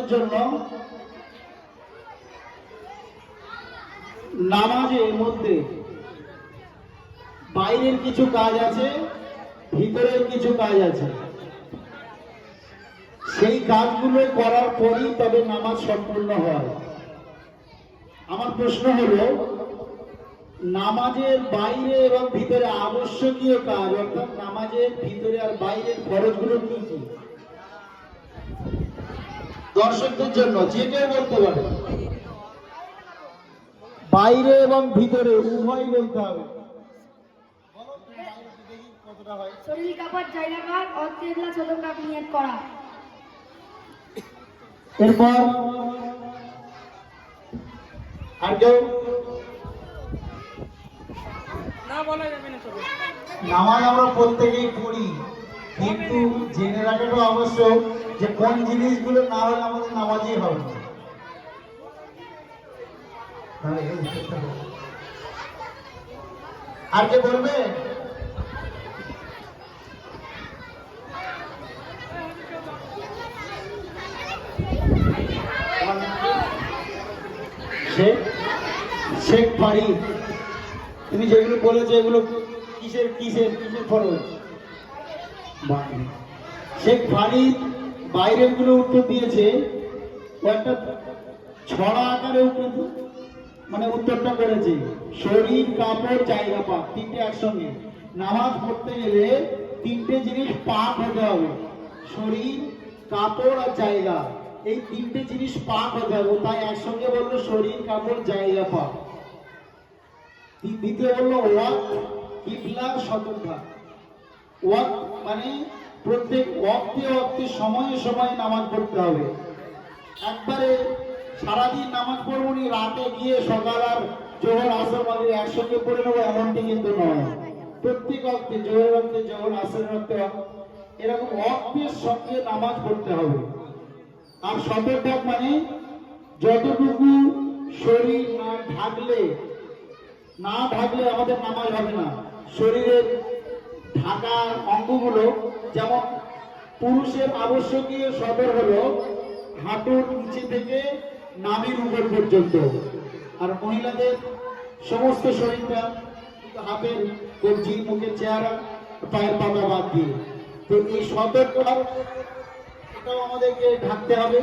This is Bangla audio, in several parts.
দর্শকদের জন্য নামাজের মধ্যে বাইরের কিছু কাজ আছে, ভিতরের কিছু কাজ আছে। সেই কাজগুলো করার পরই তবে নামাজ সম্পূর্ণ হয়। আমার প্রশ্ন হলো, নামাজের বাইরে এবং ভিতরে আবশ্যকীয় কাজ, অর্থাৎ নামাজের ভিতরে আর বাইরের খরচগুলো কি কি? দর্শকদের জন্য যে কেউ বলতে পারে, বাইরে এবং ভিতরে উভয় বলতে হবে। শরীর কাপড় জায়গাকার ও কেবলা সদকাত নিয়ত করা। এরপর আর কেউ? না বলা যাবে না। নামাজ আমরা প্রত্যেকেই পড়ি, কিন্তু জেনে রাখাটা আবশ্যক যে কোন জিনিসগুলো না হলে আমাদের নামাজই হবে না। আর কে বলবে? শেখ ফারিদ, তুমি যেগুলো বলেছো এগুলো কিসের কিসের কিসের ফরজ? শেখ ফারিদ বাইরের গুলো উত্তর দিয়েছে, একটা ছড়া আকারে মানে উত্তরটা করেছে, শরীর কাপড় জায়গা পাক, তিনটে একসঙ্গে। নামাজ পড়তে গেলে তিনটে জিনিস পাক হতে হবে, শরীর কাপড় আর জায়গা, এই তিনটে জিনিস পাক হতে হবে। তাই একসঙ্গে বললো শরীর কাপড় জায়গা পাক। দ্বিতীয় বললো ওয়াক্ত, কিবলা, সতর্কতা। ওয়াক্ত মানে প্রত্যেক ওয়াক্তে ওয়াক্তে সময়ে সময়ে নামাজ পড়তে হবে। একবারে সারাদিন নামাজ পড়বো নি, রাতে গিয়ে সকাল আর জোহর আসর মাগরিব একসঙ্গে পড়ে নেবো, এমনটি কিন্তু নয়। প্রত্যেক ওয়াক্তে, জোহর ওয়াক্তে জোহর, আসরের ওয়াক্তে এরকম ওয়াক্তের সঙ্গে নামাজ পড়তে হবে। আর সতর্ক মানে যতটুকু শরীর না ঢাকলে আমাদের নামাজ হবে না। শরীরের ঢাকার অঙ্গগুলো, যেমন পুরুষের আবশ্যকীয় সদর হলো হাঁটুর নিচে থেকে নাভির উপর পর্যন্ত, আর মহিলাদের সমস্ত শরীরটা হাতের কবজি, মুখের চেহারা, পায়ের পাতা বাদ দিয়ে। তো এই সতর্কতা এটাও আমাদেরকে ঢাকতে হবে।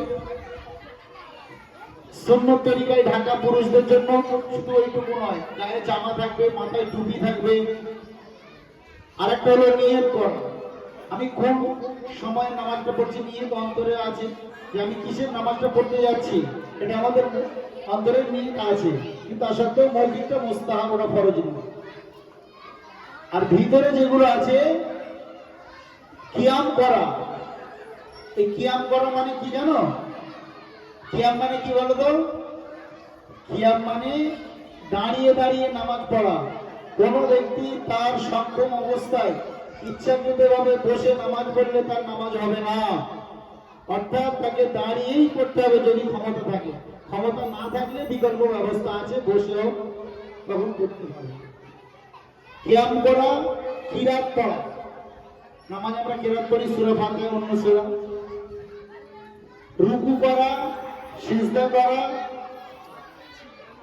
সুন্নত তরিকায় ঢাকা পুরুষদের জন্য শুধু ওইটুকু নয়, গায়ে জামা থাকবে, মাথায় টুপি থাকবে। আরেকটা হলো নিয়ত করা, আমি কোন সময় নামাজটা পড়ছি, নিয়ত অন্তরে আছে যে আমি কিসের নামাজটা পড়তে যাচ্ছি, এটা আমাদের অন্তরের নিয়ত আছে। কিন্তু তা সত্ত্বেও মসজিদটা মুস্তাহাব, ওটা ফরজ নয়। আর ভিতরে যেগুলো আছে, কিয়াম করা। এই কিয়াম করা মানে কি জানো? কিয়াম মানে কি বলো তো? কিয়াম মানে দাঁড়িয়ে দাঁড়িয়ে নামাজ পড়া। কোন ব্যক্তি তার সক্ষম অবস্থায় ইচ্ছাকৃতভাবে বসে নামাজ পড়লে তার নামাজ হবে না, অর্থাৎ তাকে দাঁড়িয়েই করতে হবে যদি ক্ষমতা থাকে। ক্ষমতা না থাকলে বিকল্প ব্যবস্থা আছে, বসেও তখন করতে হবে। কিয়াম করা, কিরাত পড়া। নামাজ আমরা কিরাত করি, সূরা ফাতিহা, অন্য সূরা। রুকু করা, সিজদা করা,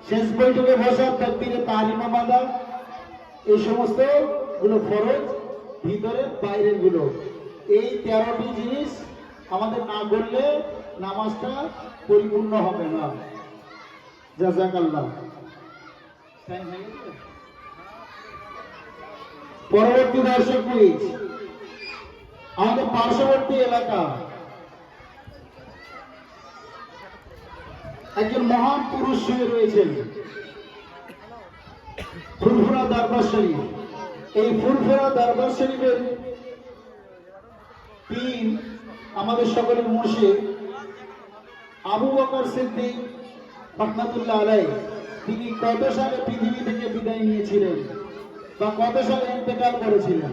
শেষ বৈঠকে বসা, তাকবীরে তাহরিমা বাঁধা, এই সমস্ত গুলো ফরজ, ভিতরের বাইরের গুলো। এই 13টি জিনিস আমাদের না করলে নামাজটা পরিপূর্ণ হবে না। জাযাকাল্লাহ। পরবর্তী দর্শক কুইজ। আমাদের পার্শ্ববর্তী এলাকা একজন মহান পুরুষ শুয়ে রয়েছেন, ফুরফুরা দরবার শরীফ। এই ফুরফুরা দরবার শরীফের পীর, আমাদের সকলের মুর্শিদ আবু বকর সিদ্দিক রাহমাতুল্লাহ আলাইহি, তিনি কত সালে পৃথিবী থেকে বিদায় নিয়েছিলেন বা কত সালে ইন্তেকাল করেছিলেন?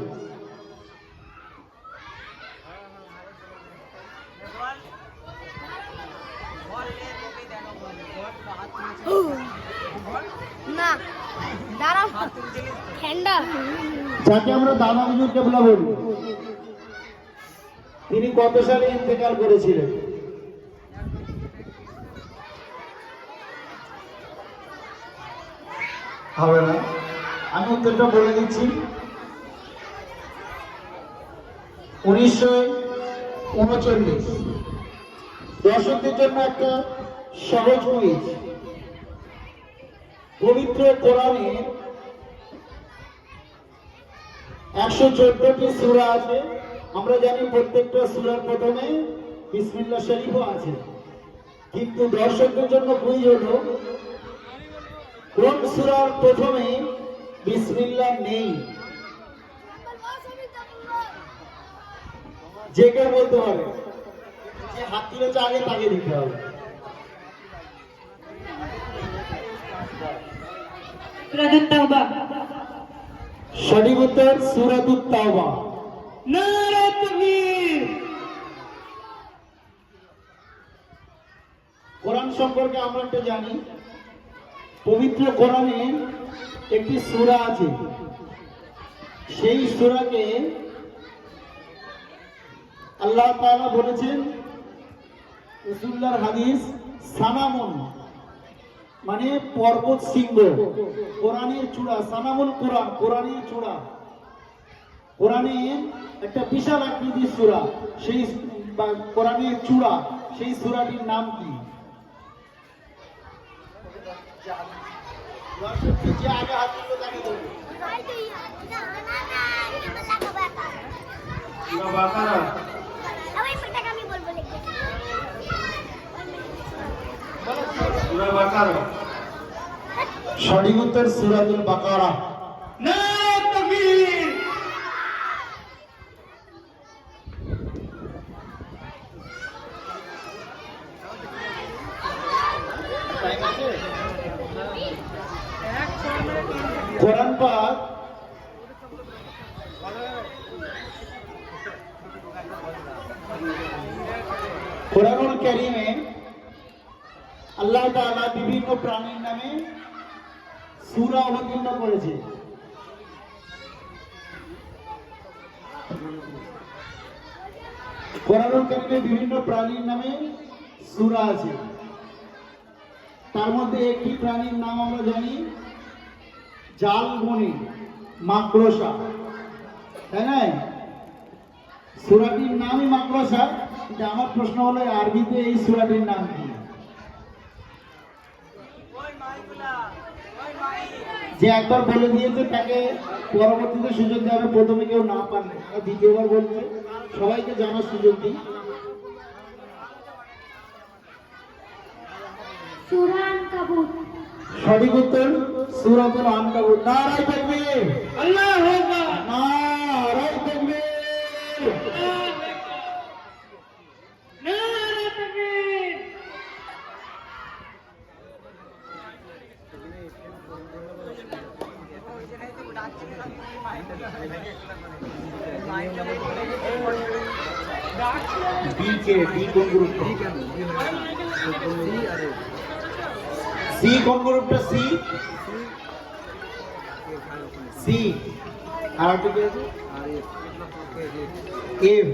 না দাঁড়াও, ঠান্ডা। যাকে আমরা দাদা হুজুর কেবলা বলি, তিনি কত সালে ইন্তেকাল করেছিলেন? হবে না, আমি উত্তরটা বলে দিচ্ছি। 1939। দর্শকদের জন্য একটা সহজ কুইজ। পবিত্র কোরআনে 114টি সূরা আছে। আমরা জানি প্রত্যেকটা সূরার প্রথমে বিসমিল্লাহ শরীফও আছে, কিন্তু দর্শকদের জন্য কুইজ হলো কোন সূরার প্রথমে বিসমিল্লাহ নেই? যে কেউ বলতে হবে, যে হাত তুলেছে আগে তাকে দিতে হবে। সূরাতুত তাওবা। সঠিক উত্তর সূরাতুত তাওবা। নারে তাকবীর। কোরআন সম্পর্কে আমরা একটা জানি, পবিত্র কোরআনে একটি সূরা আছে, সেই সূরাকে আল্লাহ তাআলা বলেছেন, রাসূলুল্লাহর হাদিস, সানামুন মানে পর্বত শৃঙ্গ, কোরআনের চূড়া, সানামুল কোরআন, কোরআনের চূড়া। কোরআনের একটা বিশাল আকৃতির সূরা, সেই বা কোরআনের চূড়া, সেই সূরাটির নাম কি? যে আগে হাত তুলবে তাকে দেবো। সূরা বাকারা। সূরা বাকারা। সঠিক উত্তর সূরাতুল বাকারা। নারে তাকবীর। কোরআন পাক কোরআনুল কারীমে আল্লাহ তাআলা বিভিন্ন প্রাণীর নামে সূরা অবতীর্ণ করেছে। কোরআনুল কারীমে বিভিন্ন প্রাণীর নামে সূরা আছে, তার মধ্যে একটি প্রাণীর নাম আমরা জানি জালমনি, মাকড়সা, তাই না? সূরাটির নামই মাকড়সা, কিন্তু আমার প্রশ্ন হলো আরবিতে এই সূরাটির নাম কি? যে একবার বলে দিয়েছে তাকে পরবর্তীতে সুযোগ দেওয়া হবে, প্রথমে কেউ না পারলে দ্বিতীয়বার বলছে, সবাইকে জানার সুযোগ দিই। সূরা আনকাবুত। সঠিক উত্তর সূরাতুল আনকাবুত। নারায়ে তাকবীর। আল্লাহু আকবার। নারায়ে তাকবীর। নারে তাকবীর। বি কোন গ্রুপটা? সি কোন গ্রুপটা? সি আর কি আছে? এফ।